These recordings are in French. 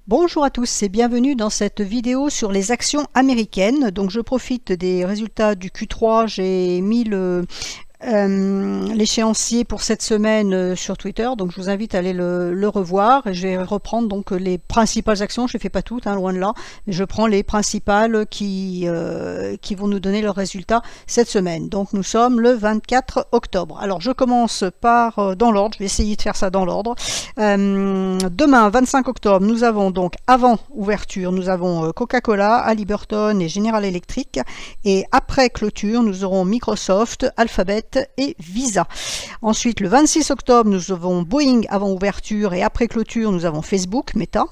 Bonjour à tous et bienvenue dans cette vidéo sur les actions américaines. Donc je profite des résultats du Q3, j'ai mis l'échéancier pour cette semaine sur Twitter, donc je vous invite à aller le revoir et je vais reprendre donc les principales actions. Je ne les fais pas toutes, loin de là, mais je prends les principales qui vont nous donner leurs résultats cette semaine. Donc nous sommes le 24 octobre. Alors je commence par dans l'ordre, je vais essayer de faire ça dans l'ordre. Demain 25 octobre, nous avons donc avant ouverture, nous avons Coca-Cola, Halliburton et General Electric, et après clôture, nous aurons Microsoft, Alphabet et Visa. Ensuite, le 26 octobre, nous avons Boeing avant ouverture et après clôture, nous avons Facebook, Meta.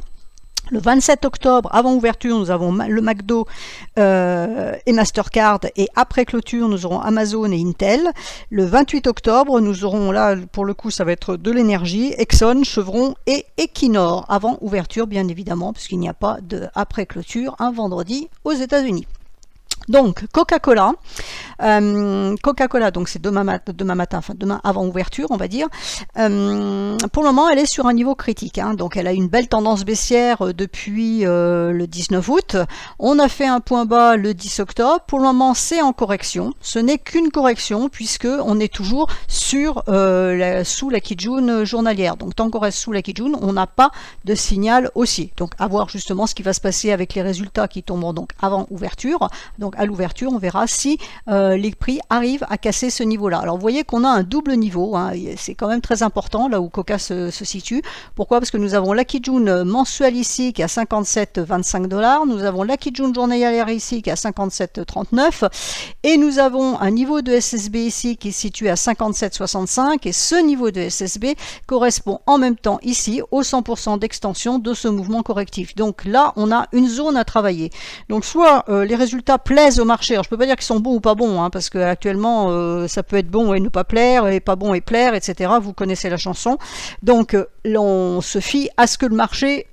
Le 27 octobre, avant ouverture, nous avons le McDo et Mastercard, et après clôture, nous aurons Amazon et Intel. Le 28 octobre, nous aurons là, pour le coup, ça va être de l'énergie, Exxon, Chevron et Equinor, avant ouverture, bien évidemment, puisqu'il n'y a pas de après clôture un vendredi aux États-Unis. Donc Coca-Cola, donc c'est demain matin, enfin demain avant ouverture, on va dire. Pour le moment, elle est sur un niveau critique, donc elle a une belle tendance baissière depuis le 19 août. On a fait un point bas le 10 octobre. Pour le moment, c'est en correction. Ce n'est qu'une correction puisque on est toujours sur sous la Kijun journalière. Donc tant qu'on reste sous la Kijun, on n'a pas de signal haussier. Donc à voir justement ce qui va se passer avec les résultats qui tomberont donc avant ouverture. Donc à l'ouverture, on verra si les prix arrivent à casser ce niveau-là. Alors vous voyez qu'on a un double niveau, c'est quand même très important là où Coca se situe. Pourquoi? Parce que nous avons la Kijun mensuelle ici qui est à 57,25 $, nous avons la Kijun journalière ici qui est à 57,39 $, et nous avons un niveau de SSB ici qui est situé à 57,65 $, et ce niveau de SSB correspond en même temps ici au 100% d'extension de ce mouvement correctif. Donc là, on a une zone à travailler. Donc soit les résultats plaisent au marché. Alors, je peux pas dire qu'ils sont bons ou pas bons, parce que actuellement ça peut être bon et ne pas plaire, et pas bon et plaire, etc. Vous connaissez la chanson. Donc on se fie à ce que le marché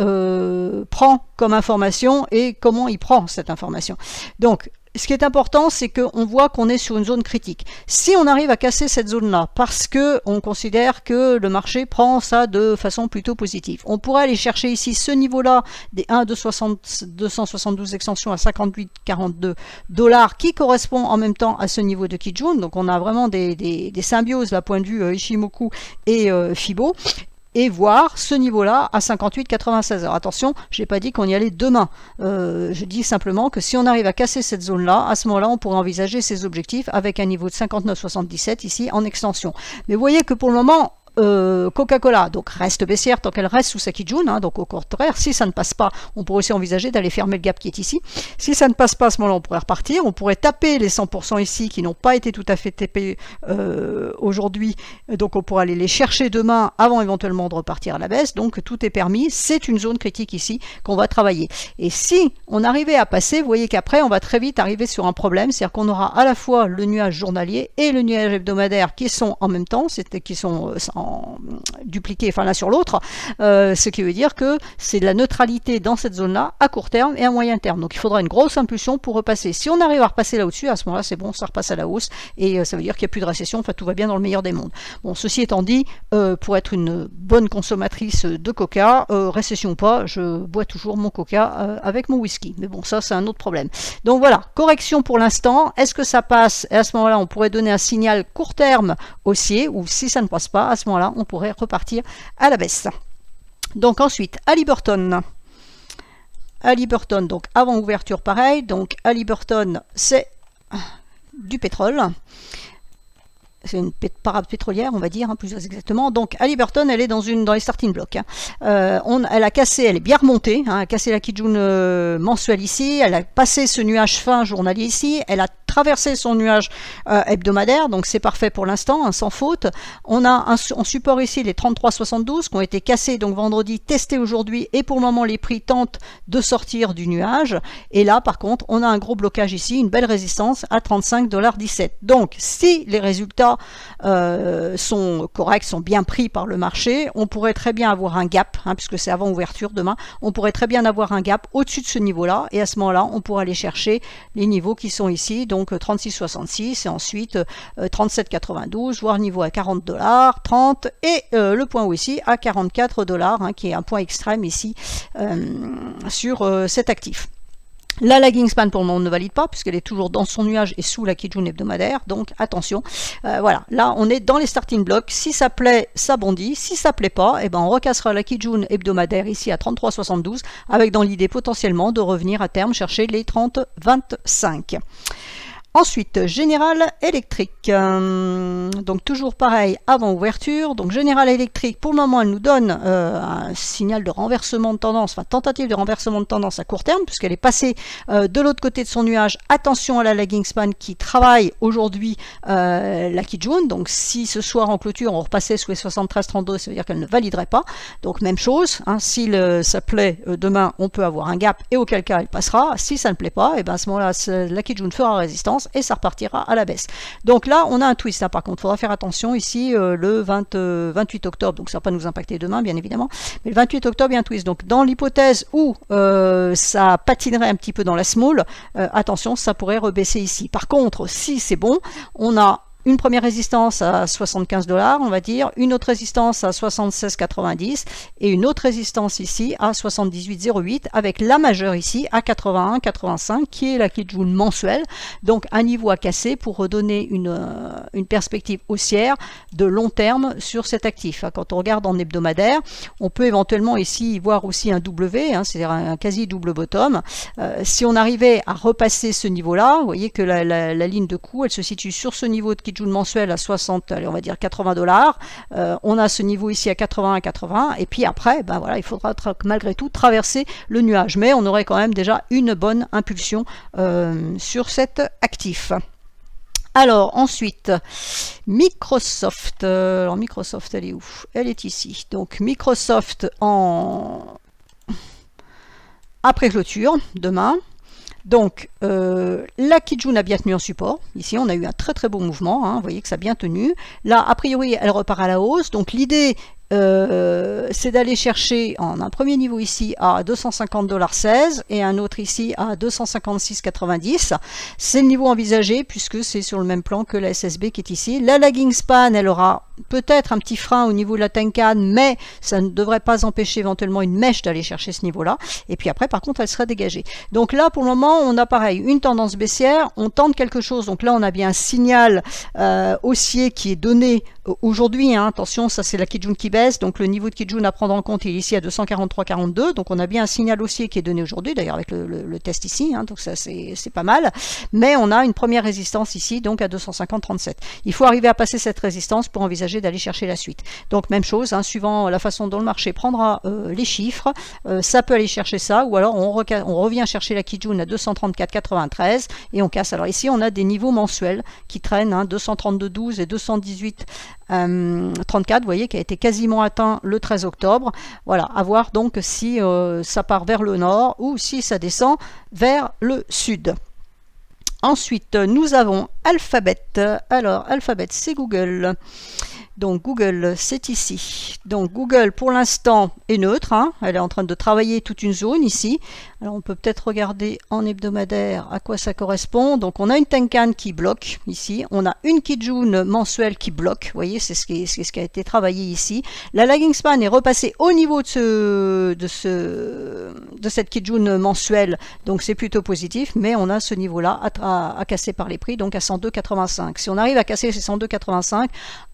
prend comme information et comment il prend cette information. Donc ce qui est important, c'est qu'on voit qu'on est sur une zone critique. Si on arrive à casser cette zone-là, parce que on considère que le marché prend ça de façon plutôt positive, on pourrait aller chercher ici ce niveau-là des 272 extensions à 58,42 $, qui correspond en même temps à ce niveau de Kijun. Donc on a vraiment des symbioses là, point de vue Ishimoku et Fibo. Et voir ce niveau-là à 58,96 $. Alors attention, je n'ai pas dit qu'on y allait demain. Je dis simplement que si on arrive à casser cette zone-là, à ce moment-là, on pourrait envisager ces objectifs avec un niveau de 59,77 ici en extension. Mais vous voyez que pour le moment, Coca-Cola donc reste baissière tant qu'elle reste sous sa Kijun, donc au contraire, si ça ne passe pas, on pourrait aussi envisager d'aller fermer le gap qui est ici. Si ça ne passe pas, à ce moment-là, on pourrait repartir, on pourrait taper les 100% ici qui n'ont pas été tout à fait tapés aujourd'hui, donc on pourrait aller les chercher demain avant éventuellement de repartir à la baisse. Donc tout est permis, c'est une zone critique ici qu'on va travailler. Et si on arrivait à passer, vous voyez qu'après on va très vite arriver sur un problème, c'est-à-dire qu'on aura à la fois le nuage journalier et le nuage hebdomadaire qui sont en même temps, qui sont dupliqués, enfin l'un sur l'autre, ce qui veut dire que c'est de la neutralité dans cette zone-là à court terme et à moyen terme. Donc il faudra une grosse impulsion pour repasser. Si on arrive à repasser là au-dessus, à ce moment-là, c'est bon, ça repasse à la hausse et ça veut dire qu'il n'y a plus de récession, enfin tout va bien dans le meilleur des mondes. Bon, ceci étant dit, pour être une bonne consommatrice de coca, récession ou pas, je bois toujours mon coca avec mon whisky. Mais bon, ça c'est un autre problème. Donc voilà, correction pour l'instant. Est-ce que ça passe? Et à ce moment-là, on pourrait donner un signal court terme haussier, ou si ça ne passe pas, à ce moment-là, on pourrait repartir à la baisse. Donc ensuite, Halliburton, donc avant ouverture pareil, donc Halliburton c'est du pétrole. C'est une parade pétrolière, on va dire, plus exactement. Donc, Halliburton, elle est dans les starting blocks. Elle a cassé, elle est bien remontée, elle a cassé la Kijun mensuelle ici, elle a passé ce nuage fin journalier ici, elle a traversé son nuage hebdomadaire, donc c'est parfait pour l'instant, sans faute. On a en support ici les 33,72 qui ont été cassés donc vendredi, testés aujourd'hui, et pour le moment les prix tentent de sortir du nuage. Et là, par contre, on a un gros blocage ici, une belle résistance à 35,17 $. Donc, si les résultats niveaux-là sont corrects, sont bien pris par le marché, on pourrait très bien avoir un gap, hein, puisque c'est avant ouverture demain, on pourrait très bien avoir un gap au-dessus de ce niveau-là, et à ce moment-là, on pourra aller chercher les niveaux qui sont ici, donc 36,66 et ensuite 37,92, voire niveau à 40 $, 30, et le point haut ici à 44 $, hein, qui est un point extrême ici sur cet actif. La lagging span pour le moment ne valide pas puisqu'elle est toujours dans son nuage et sous la Kijun hebdomadaire, donc attention. Voilà, là on est dans les starting blocks, si ça plaît ça bondit, si ça plaît pas, eh ben on recassera la Kijun hebdomadaire ici à 33,72 avec dans l'idée potentiellement de revenir à terme chercher les 30,25. Ensuite, General Electric, donc toujours pareil avant ouverture. Donc General Electric, pour le moment, elle nous donne un signal de renversement de tendance, enfin tentative de renversement de tendance à court terme, puisqu'elle est passée de l'autre côté de son nuage. Attention à la lagging span qui travaille aujourd'hui la Kijun. Donc si ce soir en clôture, on repassait sous les 73,32, ça veut dire qu'elle ne validerait pas. Donc même chose, hein, si ça plaît demain, on peut avoir un gap et auquel cas elle passera. Si ça ne plaît pas, et ben à ce moment-là, la Kijun fera résistance et ça repartira à la baisse. Donc là, on a un twist, hein, par contre, il faudra faire attention ici le 28 octobre, donc ça ne va pas nous impacter demain, bien évidemment, mais le 28 octobre, il y a un twist. Donc dans l'hypothèse où ça patinerait un petit peu dans la small, attention, ça pourrait rebaisser ici. Par contre, si c'est bon, on a une première résistance à 75 $, on va dire, une autre résistance à 76,90 et une autre résistance ici à 78,08 avec la majeure ici à 81,85 qui est la Kijun mensuelle. Donc un niveau à casser pour redonner une perspective haussière de long terme sur cet actif. Quand on regarde en hebdomadaire, on peut éventuellement ici voir aussi un W, hein, c'est-à-dire un quasi double bottom. Si on arrivait à repasser ce niveau-là, vous voyez que la ligne de coup, elle se situe sur ce niveau de Kijun mensuel à 60, allez, on va dire 80 $. On a ce niveau ici à 80, et puis après, ben voilà, il faudra malgré tout traverser le nuage, mais on aurait quand même déjà une bonne impulsion sur cet actif. Alors ensuite, Microsoft. Alors Microsoft, elle est où? Elle est ici. Donc Microsoft après clôture, demain. Donc, la Kijun a bien tenu en support. Ici, on a eu un très très beau mouvement. Hein. Vous voyez que ça a bien tenu. Là, a priori, elle repart à la hausse. Donc, l'idée, c'est d'aller chercher en un premier niveau ici à 250,16 $ et un autre ici à 256,90. C'est le niveau envisagé puisque c'est sur le même plan que la SSB qui est ici. La lagging span, elle aura peut-être un petit frein au niveau de la Tenkan, mais ça ne devrait pas empêcher éventuellement une mèche d'aller chercher ce niveau-là. Et puis après, par contre, elle sera dégagée. Donc là, pour le moment, on a pareil, une tendance baissière, on tente quelque chose. Donc là, on a bien un signal haussier qui est donné aujourd'hui. Hein, attention, ça c'est la Kijun qui baisse. Donc le niveau de Kijun à prendre en compte, il est ici à 243,42. Donc on a bien un signal haussier qui est donné aujourd'hui, d'ailleurs avec le test ici. Hein, donc ça c'est pas mal. Mais on a une première résistance ici, donc à 250,37. Il faut arriver à passer cette résistance pour envisager d'aller chercher la suite. Donc même chose, hein, suivant la façon dont le marché prendra les chiffres, ça peut aller chercher ça, ou alors on revient chercher la Kijun à 234,93 et on casse. Alors ici on a des niveaux mensuels qui traînent, hein, 232,12 et 218,34, vous voyez, qui a été quasiment atteint le 13 octobre. Voilà, à voir donc si ça part vers le nord ou si ça descend vers le sud. Ensuite, nous avons Alphabet. Alors, Alphabet, c'est Google. Donc Google, c'est ici. Donc Google, pour l'instant, est neutre. Hein. Elle est en train de travailler toute une zone ici. Alors on peut peut-être regarder en hebdomadaire à quoi ça correspond. Donc on a une Tenkan qui bloque ici. On a une Kijun mensuelle qui bloque. Vous voyez, c'est ce qui a été travaillé ici. La lagging span est repassée au niveau de cette Kijun mensuelle. Donc c'est plutôt positif. Mais on a ce niveau-là à casser par les prix, donc à 102,85. Si on arrive à casser ces 102,85,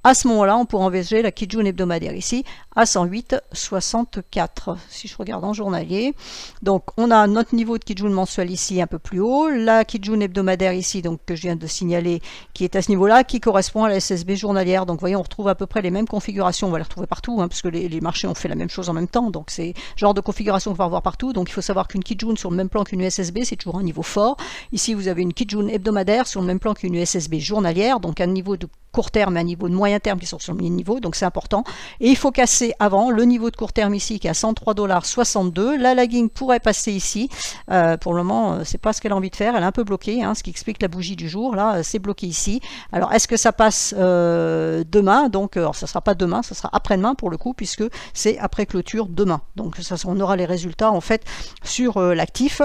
à ce moment-là, on pourra envisager la Kijun hebdomadaire ici à 108,64 si je regarde en journalier. Donc on a notre niveau de Kijun mensuel ici un peu plus haut, la Kijun hebdomadaire ici, donc que je viens de signaler, qui est à ce niveau-là, qui correspond à la SSB journalière. Donc vous voyez, on retrouve à peu près les mêmes configurations, on va les retrouver partout, hein, parce que les marchés ont fait la même chose en même temps, donc c'est le genre de configuration qu'on va revoir partout. Donc il faut savoir qu'une Kijun sur le même plan qu'une USSB, c'est toujours un niveau fort. Ici vous avez une Kijun hebdomadaire sur le même plan qu'une USSB journalière, donc un niveau de court terme et un niveau de moyen terme qui sont sur le même niveau, donc c'est important. Et il faut casser avant le niveau de court terme ici qui est à 103,62 $. La lagging pourrait passer ici. Pour le moment, c'est pas ce qu'elle a envie de faire. Elle est un peu bloquée, hein, ce qui explique la bougie du jour. Là, c'est bloqué ici. Alors, est-ce que ça passe demain? Donc, alors, ça sera pas demain, ça sera après-demain pour le coup, puisque c'est après clôture demain. Donc, ça, on aura les résultats en fait sur l'actif.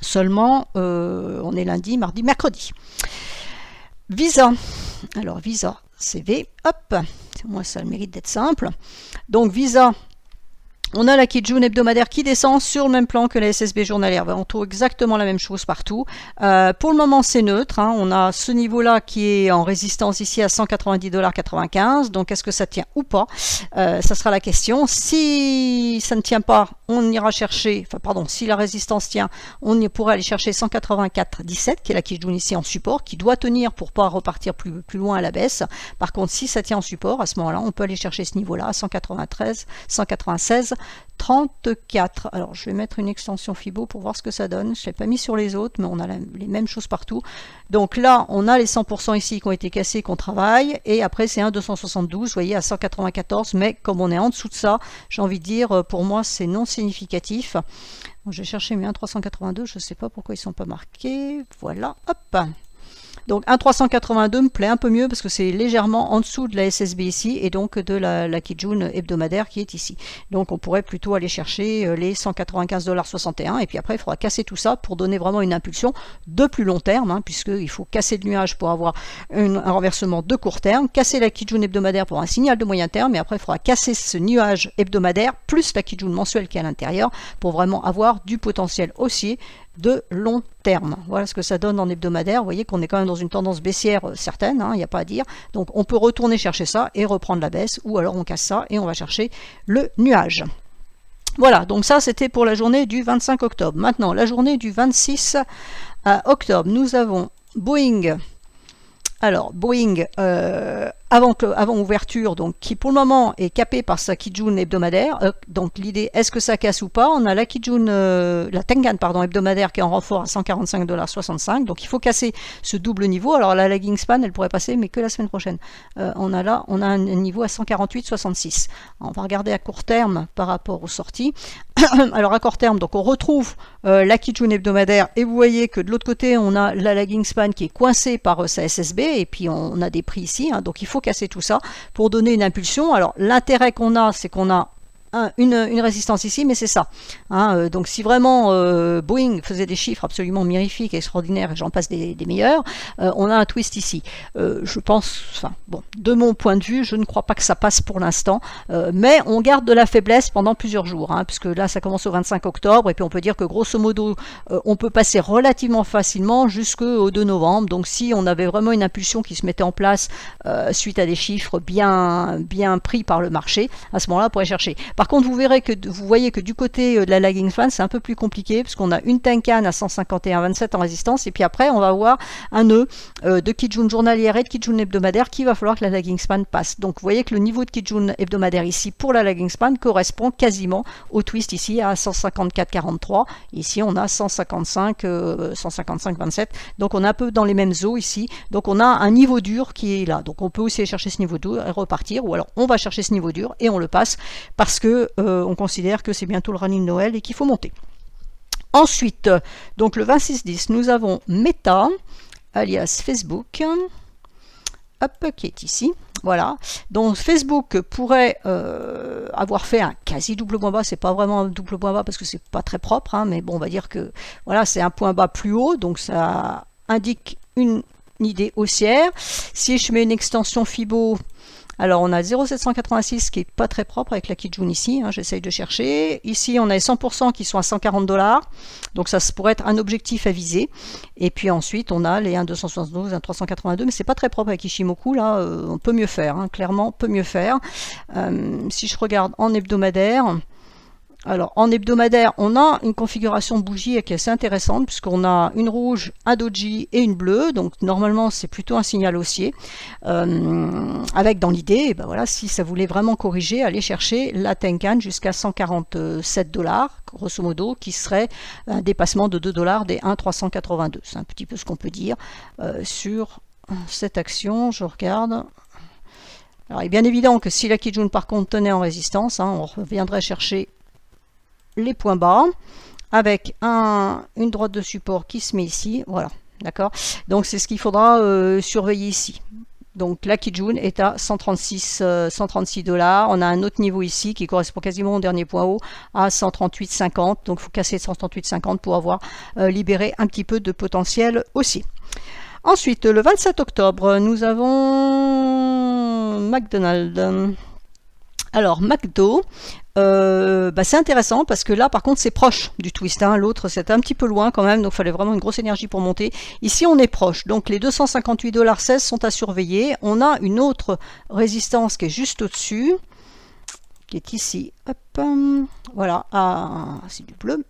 Seulement, on est lundi, mardi, mercredi. Visa. Alors, Visa, CV, hop, moi ça a le mérite d'être simple. Donc, Visa, on a la Kijun hebdomadaire qui descend sur le même plan que la SSB journalière. On trouve exactement la même chose partout. Pour le moment, c'est neutre, hein. On a ce niveau-là qui est en résistance ici à 190,95 $. Donc, est-ce que ça tient ou pas? Ça sera la question. Si ça ne tient pas, on ira chercher, enfin pardon, si la résistance tient, on pourrait aller chercher 184,17 qui est la Kijun ici en support, qui doit tenir pour pas repartir plus loin à la baisse. Par contre, si ça tient en support, à ce moment-là, on peut aller chercher ce niveau-là à 196,34. Alors, je vais mettre une extension Fibo pour voir ce que ça donne. Je ne l'ai pas mis sur les autres, mais on a les mêmes choses partout. Donc là, on a les 100% ici qui ont été cassés, qu'on travaille. Et après, c'est un 272, vous voyez, à 194. Mais comme on est en dessous de ça, j'ai envie de dire, pour moi, c'est non significatif. Donc, je vais chercher mes 1,382. Je ne sais pas pourquoi ils ne sont pas marqués. Voilà, hop. Donc 1,382 me plaît un peu mieux parce que c'est légèrement en dessous de la SSB ici et donc de la Kijun hebdomadaire qui est ici. Donc on pourrait plutôt aller chercher les 195,61 $. Et puis après, il faudra casser tout ça pour donner vraiment une impulsion de plus long terme, hein, puisqu'il faut casser le nuage pour avoir un renversement de court terme, casser la Kijun hebdomadaire pour un signal de moyen terme, et après il faudra casser ce nuage hebdomadaire plus la Kijun mensuelle qui est à l'intérieur pour vraiment avoir du potentiel haussier de long terme. Voilà ce que ça donne en hebdomadaire. Vous voyez qu'on est quand même dans une tendance baissière certaine, il n'y a pas à dire. Donc on peut retourner chercher ça et reprendre la baisse, ou alors on casse ça et on va chercher le nuage. Voilà, donc ça c'était pour la journée du 25 octobre. Maintenant, la journée du 26 octobre, nous avons Boeing. Alors, Boeing, avant ouverture, donc qui pour le moment est capé par sa Kijun hebdomadaire. Donc l'idée, est-ce que ça casse ou pas? On a la Kijun, la Tenkan pardon, hebdomadaire qui est en renfort à 145,65 $. Donc il faut casser ce double niveau. Alors la lagging span, elle pourrait passer, mais que la semaine prochaine. On a un niveau à 148,66 $. On va regarder à court terme par rapport aux sorties. Alors à court terme, donc on retrouve la Kijun hebdomadaire et vous voyez que de l'autre côté, on a la lagging span qui est coincée par sa SSB et puis on a des prix ici. Hein, donc il faut casser tout ça pour donner une impulsion. Alors l'intérêt qu'on a, c'est qu'on a une résistance ici, mais c'est ça. Hein, donc si vraiment Boeing faisait des chiffres absolument mirifiques, extraordinaires, et j'en passe des meilleurs, on a un twist ici. Je pense, enfin bon, de mon point de vue, je ne crois pas que ça passe pour l'instant, mais on garde de la faiblesse pendant plusieurs jours, hein, puisque là ça commence au 25 octobre, et puis on peut dire que grosso modo, on peut passer relativement facilement jusqu'au 2 novembre. Donc si on avait vraiment une impulsion qui se mettait en place suite à des chiffres bien pris par le marché, à ce moment-là, on pourrait chercher. Par contre, vous voyez que du côté de la lagging span, c'est un peu plus compliqué, parce qu'on a une Tenkan à 151,27 en résistance, et puis après, on va avoir un nœud de Kijun journalière et de Kijun hebdomadaire qu'il va falloir que la lagging span passe. Donc, vous voyez que le niveau de Kijun hebdomadaire ici, pour la lagging span, correspond quasiment au twist ici à 154,43. Ici, on a 155,27. Donc, on est un peu dans les mêmes eaux ici. Donc, on a un niveau dur qui est là. Donc, on peut aussi aller chercher ce niveau dur et repartir, ou alors on va chercher ce niveau dur et on le passe parce que on considère que c'est bientôt le running de Noël et qu'il faut monter. Ensuite, donc le 26-10, nous avons Meta, alias Facebook, hop, qui est ici. Voilà, donc Facebook pourrait avoir fait un quasi double point bas, c'est pas vraiment un double point bas parce que c'est pas très propre, hein, mais bon, on va dire que voilà, c'est un point bas plus haut, donc ça indique une idée haussière. Si je mets une extension Fibo, alors on a 0,786 qui est pas très propre avec la Kijun ici, hein, j'essaye de chercher. Ici on a les 100% qui sont à 140 $, donc ça pourrait être un objectif à viser. Et puis ensuite on a les 1,272, 1,382, mais c'est pas très propre avec Ishimoku, là on peut mieux faire, hein, clairement on peut mieux faire. Si je regarde en hebdomadaire, alors en hebdomadaire, on a une configuration de bougie qui est assez intéressante puisqu'on a une rouge, un doji et une bleue. Donc normalement, c'est plutôt un signal haussier. Avec dans l'idée, ben voilà, si ça voulait vraiment corriger, aller chercher la Tenkan jusqu'à 147 $, grosso modo, qui serait un dépassement de 2 $ des 1,382. C'est un petit peu ce qu'on peut dire sur cette action, je regarde. Alors, il est bien évident que si la Kijun par contre tenait en résistance, hein, on reviendrait chercher les points bas avec une droite de support qui se met ici. Voilà, d'accord. Donc c'est ce qu'il faudra surveiller ici. Donc la Kijun est à 136 $. On a un autre niveau ici qui correspond quasiment au dernier point haut à 138,50. Donc il faut casser 138,50 pour avoir libéré un petit peu de potentiel aussi. Ensuite, le 27 octobre, nous avons McDonald's. Alors, McDo, c'est intéressant parce que là, par contre, c'est proche du twist. Hein. L'autre, c'était un petit peu loin quand même, donc il fallait vraiment une grosse énergie pour monter. Ici, on est proche. Donc, les 258,16 $ sont à surveiller. On a une autre résistance qui est juste au-dessus, qui est ici. Hop, voilà, c'est du bleu.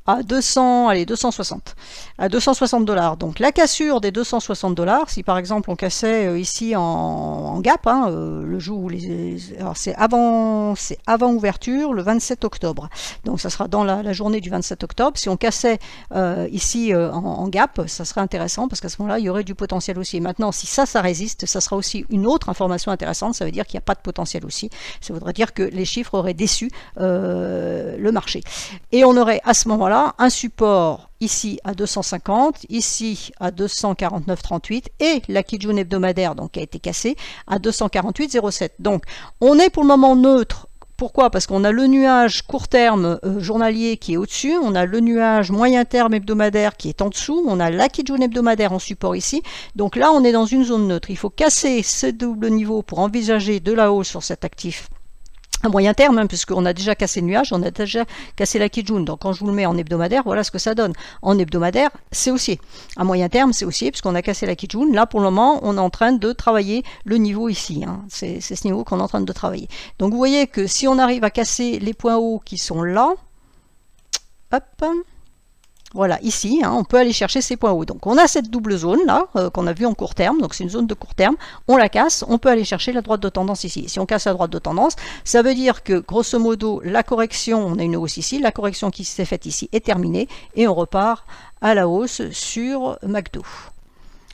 À 260 $. Donc la cassure des 260 $, si par exemple on cassait ici en gap, hein, le jour où alors c'est avant ouverture, le 27 octobre. Donc ça sera dans la journée du 27 octobre. Si on cassait ici en gap, ça serait intéressant parce qu'à ce moment-là, il y aurait du potentiel aussi. Maintenant, si ça résiste, ça sera aussi une autre information intéressante. Ça veut dire qu'il n'y a pas de potentiel aussi. Ça voudrait dire que les chiffres auraient déçu le marché. Et on aurait à ce moment-là un support ici à 250, ici à 249,38 et la Kijun hebdomadaire donc qui a été cassée à 248,07. Donc on est pour le moment neutre. Pourquoi? Parce qu'on a le nuage court terme journalier qui est au-dessus, on a le nuage moyen terme hebdomadaire qui est en dessous, on a la Kijun hebdomadaire en support ici. Donc là on est dans une zone neutre. Il faut casser ce double niveau pour envisager de la hausse sur cet actif à moyen terme, hein, puisqu'on a déjà cassé le nuage, on a déjà cassé la Kijun. Donc quand je vous le mets en hebdomadaire, voilà ce que ça donne. En hebdomadaire, c'est haussier. À moyen terme, c'est haussier, puisqu'on a cassé la Kijun. Là, pour le moment, on est en train de travailler le niveau ici. Hein. C'est ce niveau qu'on est en train de travailler. Donc vous voyez que si on arrive à casser les points hauts qui sont là, hop, voilà, ici, hein, on peut aller chercher ces points hauts. Donc on a cette double zone là, qu'on a vue en court terme, donc c'est une zone de court terme, on la casse, on peut aller chercher la droite de tendance ici. Si on casse la droite de tendance, ça veut dire que grosso modo, la correction, on a une hausse ici, la correction qui s'est faite ici est terminée, et on repart à la hausse sur McDo.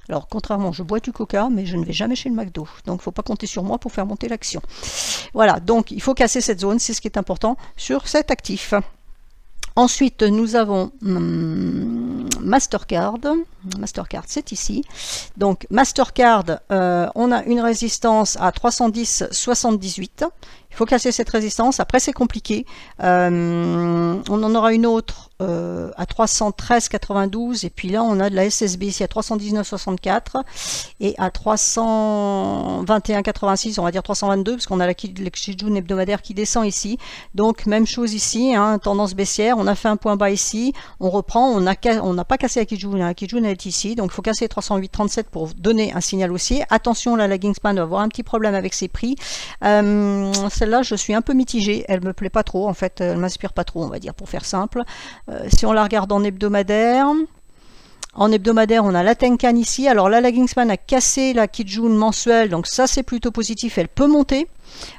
Alors, contrairement, je bois du coca, mais je ne vais jamais chez le McDo. Donc, il ne faut pas compter sur moi pour faire monter l'action. Voilà, donc il faut casser cette zone, c'est ce qui est important sur cet actif. Ensuite, nous avons Mastercard. Mastercard, c'est ici. Donc, Mastercard, on a une résistance à 310,78. Il faut casser cette résistance. Après, c'est compliqué. On en aura une autre à 313,92. Et puis là, on a de la SSB ici à 319,64 et à 321,86. On va dire 322 parce qu'on a la Kijun hebdomadaire qui descend ici. Donc, même chose ici, hein, tendance baissière. On a fait un point bas ici. On reprend. On n'a pas cassé la Kijun. La Kijun est ici. Donc, il faut casser 308,37 pour donner un signal haussier. Attention, la lagging span va avoir un petit problème avec ses prix. Celle-là, je suis un peu mitigée. Elle me plaît pas trop. En fait, elle m'inspire pas trop, on va dire, pour faire simple. Si on la regarde en hebdomadaire, on a la Tenkan ici. Alors, la lagging span a cassé la Kijun mensuelle. Donc, ça, c'est plutôt positif. Elle peut monter.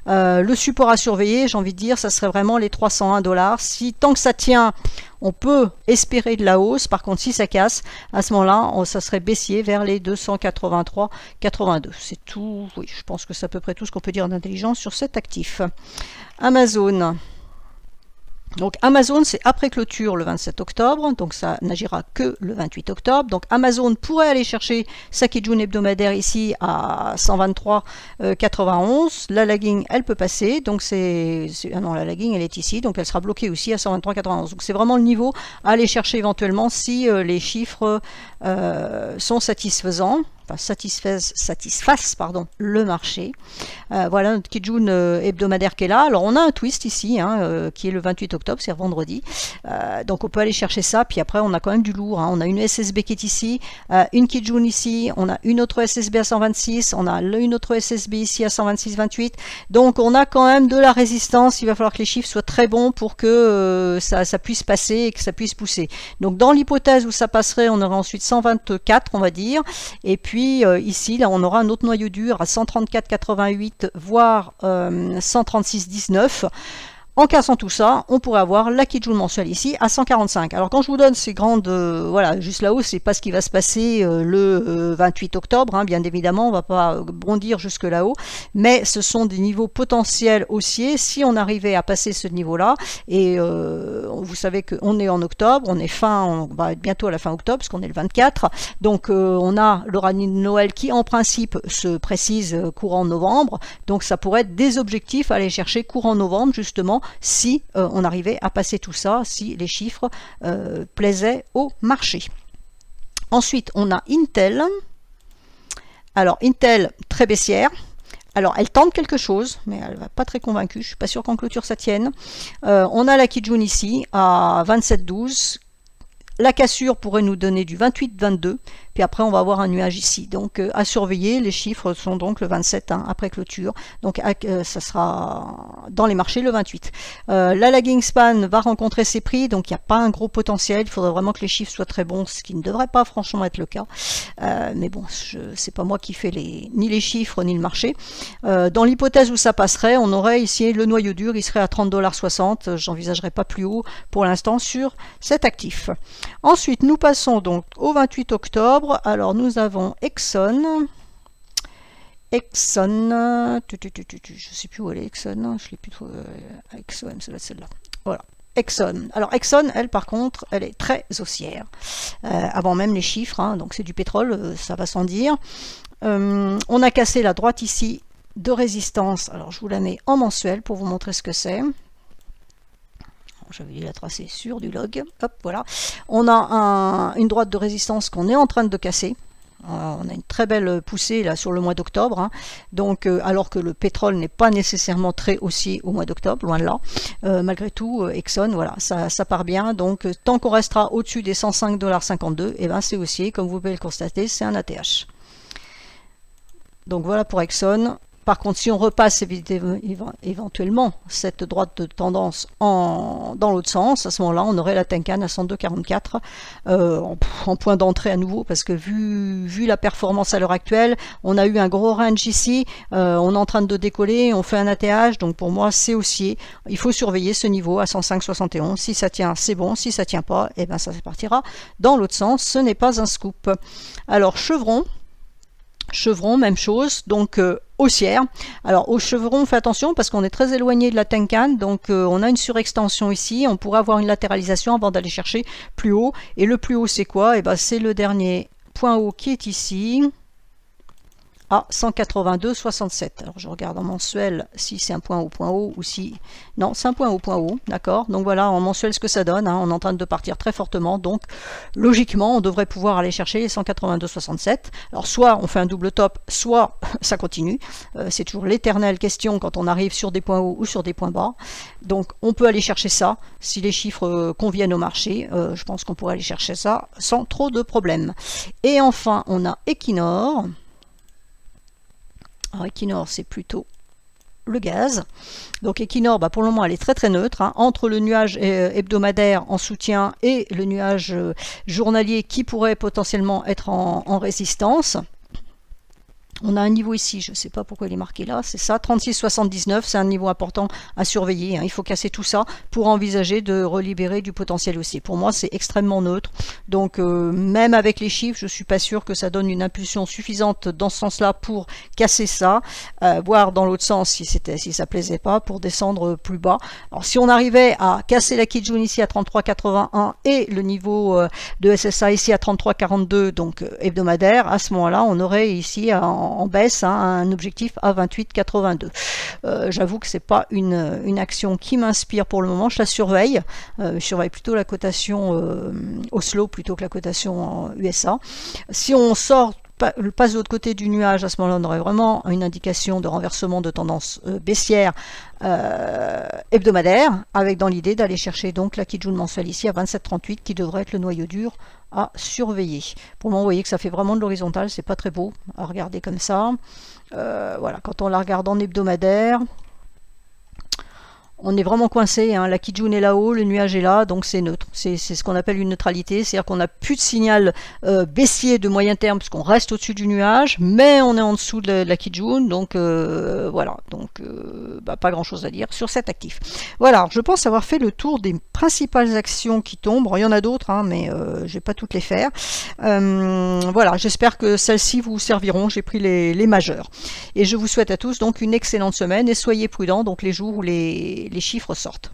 Le support à surveiller, j'ai envie de dire, ça serait vraiment les 301 $. Si tant que ça tient, on peut espérer de la hausse. Par contre, si ça casse, à ce moment-là, ça serait baissier vers les 283,82. C'est tout. Oui, je pense que c'est à peu près tout ce qu'on peut dire d'intelligence sur cet actif. Amazon. Donc Amazon, c'est après clôture le 27 octobre, donc ça n'agira que le 28 octobre. Donc Amazon pourrait aller chercher sa Kijun hebdomadaire ici à 123,91. La lagging, elle peut passer, donc ah non, la lagging, elle est ici, donc elle sera bloquée aussi à 123,91. Donc c'est vraiment le niveau à aller chercher éventuellement si les chiffres sont satisfaisants. Enfin, satisfassent le marché. Voilà notre Kijun hebdomadaire qui est là. Alors on a un twist ici, hein, qui est le 28 octobre, c'est vendredi. Donc on peut aller chercher ça. Puis après on a quand même du lourd. Hein. On a une SSB qui est ici, une Kijun ici, on a une autre SSB à 126, on a une autre SSB ici à 126,28. Donc on a quand même de la résistance. Il va falloir que les chiffres soient très bons pour que ça puisse passer et que ça puisse pousser. Donc dans l'hypothèse où ça passerait, on aurait ensuite 124, on va dire. Et puis ici, là, on aura un autre noyau dur à 134,88, voire 136,19. En cassant tout ça, on pourrait avoir la Kijun mensuelle ici à 145. Alors quand je vous donne ces grandes, voilà, juste là-haut, c'est pas ce qui va se passer le 28 octobre, hein, bien évidemment, on va pas bondir jusque là-haut, mais ce sont des niveaux potentiels haussiers. Si on arrivait à passer ce niveau-là, et vous savez qu'on est en octobre, on va être bientôt à la fin octobre, parce qu'on est le 24, donc on a le rallye de Noël qui en principe se précise courant novembre, donc ça pourrait être des objectifs à aller chercher courant novembre justement, si on arrivait à passer tout ça, si les chiffres plaisaient au marché. Ensuite, on a Intel. Alors, Intel, très baissière. Alors, elle tente quelque chose, mais elle ne va pas très convaincue. Je ne suis pas sûre qu'en clôture, ça tienne. On a la Kijun ici, à 27,12. La cassure pourrait nous donner du 28,22. Puis après, on va avoir un nuage ici. Donc, à surveiller, les chiffres sont donc le 27, hein, après clôture. Donc, ça sera dans les marchés le 28. La lagging span va rencontrer ses prix, donc il n'y a pas un gros potentiel. Il faudrait vraiment que les chiffres soient très bons, ce qui ne devrait pas franchement être le cas. Mais bon, c'est pas moi qui fais ni les chiffres ni le marché. Dans l'hypothèse où ça passerait, on aurait ici le noyau dur, il serait à 30,60 $. J'envisagerais pas plus haut pour l'instant sur cet actif. Ensuite, nous passons donc au 28 octobre. Alors, nous avons Exxon. Exxon, je ne sais plus où elle est, Exxon. Je l'ai plus trop. Exxon, c'est celle-là. Voilà. Exxon. Alors, Exxon, elle, par contre, elle est très haussière. Avant même les chiffres, hein, donc c'est du pétrole, ça va sans dire. On a cassé la droite ici de résistance. Alors, je vous la mets en mensuel pour vous montrer ce que c'est. J'avais dû la tracer sur du log. Hop, voilà. On a une droite de résistance qu'on est en train de casser. On a une très belle poussée là sur le mois d'octobre, hein. Donc alors que le pétrole n'est pas nécessairement très haussier au mois d'octobre, loin de là. Malgré tout, Exxon, voilà, ça part bien. Donc tant qu'on restera au-dessus des 105,52 $, et ben c'est haussier. Comme vous pouvez le constater, c'est un ATH. Donc voilà pour Exxon. Par contre, si on repasse éventuellement cette droite de tendance dans l'autre sens, à ce moment-là, on aurait la Tenkan à 102,44 en point d'entrée à nouveau, parce que vu la performance à l'heure actuelle, on a eu un gros range ici, on est en train de décoller, on fait un ATH, donc pour moi, c'est haussier. Il faut surveiller ce niveau à 105,71. Si ça tient, c'est bon. Si ça tient pas, eh ben, ça partira dans l'autre sens. Ce n'est pas un scoop. Alors, Chevron, même chose, donc haussière. Alors au chevron, fait attention parce qu'on est très éloigné de la Tenkan, donc on a une surextension ici, on pourrait avoir une latéralisation avant d'aller chercher plus haut. Et le plus haut, c'est quoi? Et ben, c'est le dernier point haut qui est ici, à 182,67. Alors je regarde en mensuel si c'est un point haut ou si... Non, c'est un point haut, d'accord. Donc voilà, en mensuel ce que ça donne, hein. On est en train de partir très fortement, donc logiquement on devrait pouvoir aller chercher les 182,67. Alors soit on fait un double top, soit ça continue. C'est toujours l'éternelle question quand on arrive sur des points hauts ou sur des points bas. Donc on peut aller chercher ça, si les chiffres conviennent au marché. Je pense qu'on pourrait aller chercher ça sans trop de problèmes. Et enfin, on a Equinor. Alors Equinor, c'est plutôt le gaz. Donc Equinor, bah, pour le moment, elle est très très neutre, hein, entre le nuage hebdomadaire en soutien et le nuage journalier qui pourrait potentiellement être en résistance. On a un niveau ici, je ne sais pas pourquoi il est marqué là, c'est ça, 36,79, c'est un niveau important à surveiller, hein. Il faut casser tout ça pour envisager de relibérer du potentiel aussi. Pour moi, c'est extrêmement neutre, donc même avec les chiffres, je ne suis pas sûre que ça donne une impulsion suffisante dans ce sens-là pour casser ça, voire dans l'autre sens si ça ne plaisait pas, pour descendre plus bas. Alors si on arrivait à casser la Kijun ici à 33,81 et le niveau de SSA ici à 33,42, donc hebdomadaire, à ce moment-là, on aurait ici en baisse, hein, un objectif à 28,82. J'avoue que c'est pas une action qui m'inspire pour le moment. Je la surveille. Je surveille plutôt la cotation Oslo plutôt que la cotation USA. Si on sort passe de l'autre côté du nuage, à ce moment-là, on aurait vraiment une indication de renversement de tendance baissière hebdomadaire, avec dans l'idée d'aller chercher donc la Kijun mensuelle ici à 27,38 qui devrait être le noyau dur à surveiller. Pour le moment, vous voyez que ça fait vraiment de l'horizontale, c'est pas très beau à regarder comme ça. Voilà, quand on la regarde en hebdomadaire, on est vraiment coincé, hein. La Kijun est là-haut, le nuage est là, donc c'est neutre. C'est ce qu'on appelle une neutralité, c'est-à-dire qu'on n'a plus de signal baissier de moyen terme, parce qu'on reste au-dessus du nuage, mais on est en dessous de la Kijun, donc voilà, donc pas grand-chose à dire sur cet actif. Voilà, je pense avoir fait le tour des principales actions qui tombent. Il y en a d'autres, hein, mais je ne vais pas toutes les faire. Voilà, j'espère que celles-ci vous serviront. J'ai pris les majeures. Et je vous souhaite à tous donc une excellente semaine et soyez prudents donc les jours où les chiffres sortent.